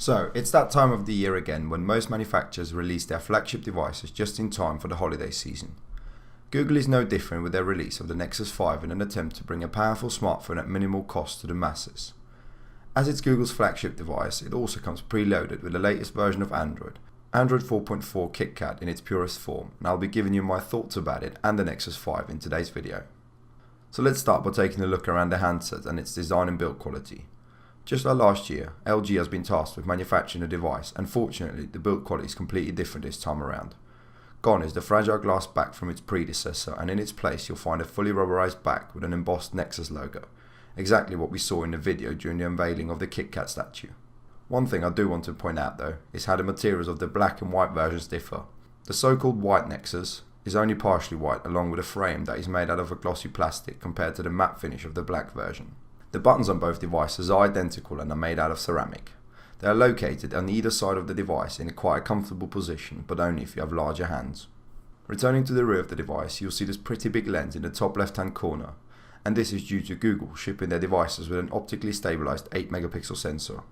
So, it's that time of the year again when most manufacturers release their flagship devices just in time for the holiday season. Google is no different with their release of the Nexus 5 in an attempt to bring a powerful smartphone at minimal cost to the masses. As it's Google's flagship device, it also comes preloaded with the latest version of Android 4.4 KitKat in its purest form, and I'll be giving you my thoughts about it and the Nexus 5 in today's video. So let's start by taking a look around the handset and its design and build quality. Just like last year, LG has been tasked with manufacturing a device, and fortunately the build quality is completely different this time around. Gone is the fragile glass back from its predecessor, and in its place you'll find a fully rubberized back with an embossed Nexus logo, exactly what we saw in the video during the unveiling of the KitKat statue. One thing I do want to point out though is how the materials of the black and white versions differ. The so-called white Nexus is only partially white, along with a frame that is made out of a glossy plastic compared to the matte finish of the black version. The buttons on both devices are identical and are made out of ceramic. They are located on either side of the device in a quite comfortable position, but only if you have larger hands. Returning to the rear of the device, you'll see this pretty big lens in the top left hand corner, and this is due to Google shipping their devices with an optically stabilized 8 megapixel sensor.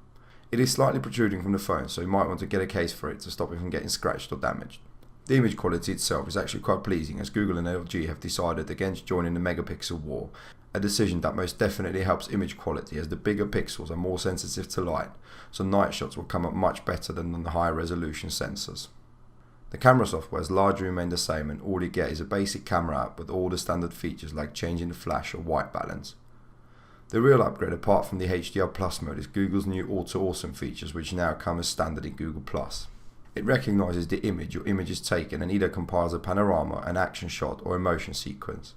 It is slightly protruding from the phone, so you might want to get a case for it to stop it from getting scratched or damaged. The image quality itself is actually quite pleasing, as Google and LG have decided against joining the megapixel war, a decision that most definitely helps image quality as the bigger pixels are more sensitive to light, so night shots will come up much better than on the higher resolution sensors. The camera software has largely remained the same, and all you get is a basic camera app with all the standard features like changing the flash or white balance. The real upgrade apart from the HDR Plus mode is Google's new Auto Awesome features, which now come as standard in Google+. It recognises the image your image is taken and either compiles a panorama, an action shot or a motion sequence.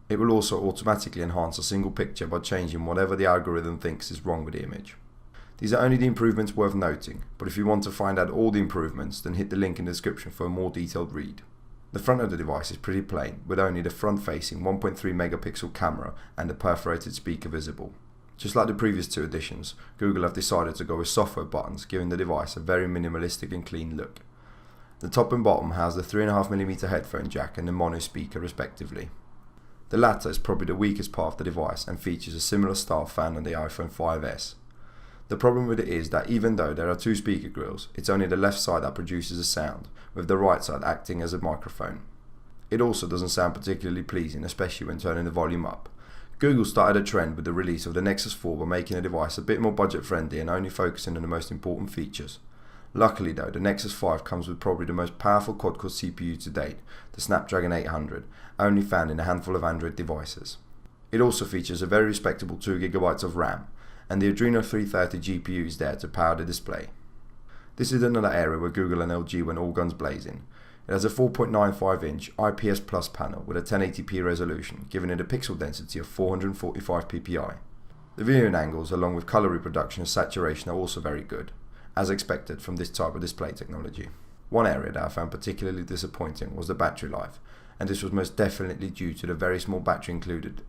It will also automatically enhance a single picture by changing whatever the algorithm thinks is wrong with the image. These are only the improvements worth noting, but if you want to find out all the improvements, then hit the link in the description for a more detailed read. The front of the device is pretty plain, with only the front-facing 1.3 megapixel camera and a perforated speaker visible. Just like the previous two editions, Google have decided to go with software buttons, giving the device a very minimalistic and clean look. The top and bottom house the 3.5mm headphone jack and the mono speaker respectively. The latter is probably the weakest part of the device and features a similar style found on the iPhone 5S. The problem with it is that even though there are two speaker grills, it's only the left side that produces a sound, with the right side acting as a microphone. It also doesn't sound particularly pleasing, especially when turning the volume up. Google started a trend with the release of the Nexus 4 by making the device a bit more budget friendly and only focusing on the most important features. Luckily though, the Nexus 5 comes with probably the most powerful quad-core CPU to date, the Snapdragon 800, only found in a handful of Android devices. It also features a very respectable 2GB of RAM, and the Adreno 330 GPU is there to power the display. This is another area where Google and LG went all guns blazing. It has a 4.95-inch IPS Plus panel with a 1080p resolution, giving it a pixel density of 445 ppi. The viewing angles along with colour reproduction and saturation are also very good, as expected from this type of display technology. One area that I found particularly disappointing was the battery life, and this was most definitely due to the very small battery included.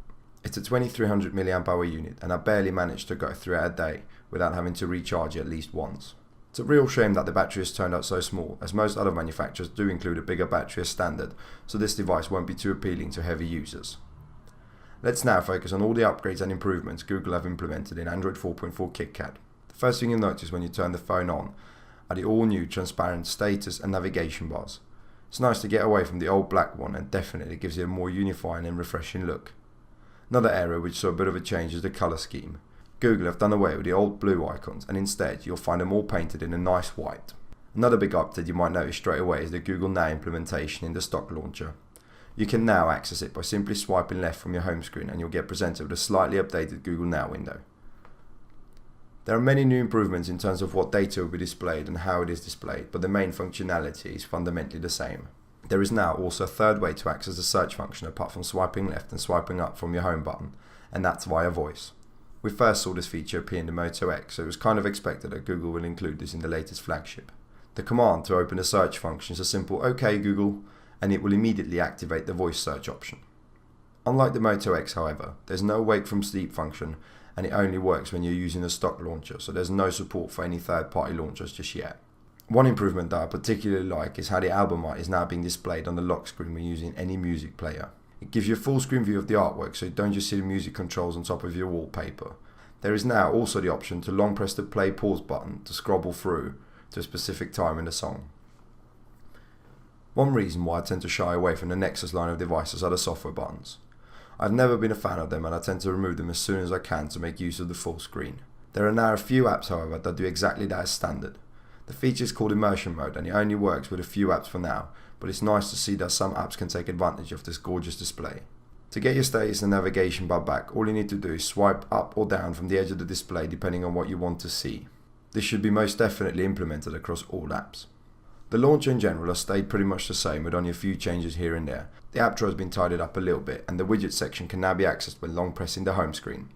It's a 2300 mAh unit, and I barely managed to go throughout a day without having to recharge it at least once. It's a real shame that the battery has turned out so small, as most other manufacturers do include a bigger battery as standard, so this device won't be too appealing to heavy users. Let's now focus on all the upgrades and improvements Google have implemented in Android 4.4 KitKat. The first thing you'll notice when you turn the phone on are the all-new transparent status and navigation bars. It's nice to get away from the old black one and definitely gives it a more unifying and refreshing look. Another area which saw a bit of a change is the colour scheme. Google have done away with the old blue icons, and instead you'll find them all painted in a nice white. Another big update you might notice straight away is the Google Now implementation in the stock launcher. You can now access it by simply swiping left from your home screen, and you'll get presented with a slightly updated Google Now window. There are many new improvements in terms of what data will be displayed and how it is displayed, but the main functionality is fundamentally the same. There is now also a third way to access the search function apart from swiping left and swiping up from your home button, and that's via voice. We first saw this feature appear in the Moto X, so it was kind of expected that Google will include this in the latest flagship. The command to open the search function is a simple "OK Google," and it will immediately activate the voice search option. Unlike the Moto X, however, there's no wake from sleep function, and it only works when you're using a stock launcher, so there's no support for any third-party launchers just yet. One improvement that I particularly like is how the album art is now being displayed on the lock screen when using any music player. It gives you a full screen view of the artwork, so you don't just see the music controls on top of your wallpaper. There is now also the option to long press the play pause button to scroll through to a specific time in the song. One reason why I tend to shy away from the Nexus line of devices are the software buttons. I've never been a fan of them and I tend to remove them as soon as I can to make use of the full screen. There are now a few apps however that do exactly that as standard. The feature is called immersion mode and it only works with a few apps for now, but it's nice to see that some apps can take advantage of this gorgeous display. To get your status and navigation bar back, all you need to do is swipe up or down from the edge of the display depending on what you want to see. This should be most definitely implemented across all apps. The launcher in general has stayed pretty much the same with only a few changes here and there. The app drawer has been tidied up a little bit and the widget section can now be accessed when long pressing the home screen.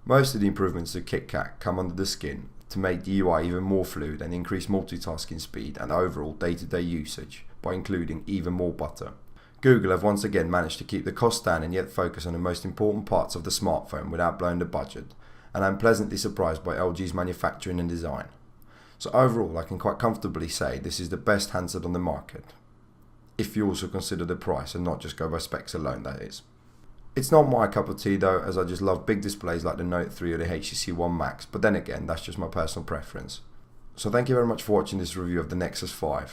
Most of the improvements to KitKat come under the skin to make the UI even more fluid and increase multitasking speed and overall day-to-day usage by including even more butter. Google have once again managed to keep the cost down and yet focus on the most important parts of the smartphone without blowing the budget, and I'm pleasantly surprised by LG's manufacturing and design. So overall I can quite comfortably say this is the best handset on the market, if you also consider the price and not just go by specs alone, that is. It's not my cup of tea though, as I just love big displays like the Note 3 or the HTC One Max, but then again that's just my personal preference. So thank you very much for watching this review of the Nexus 5.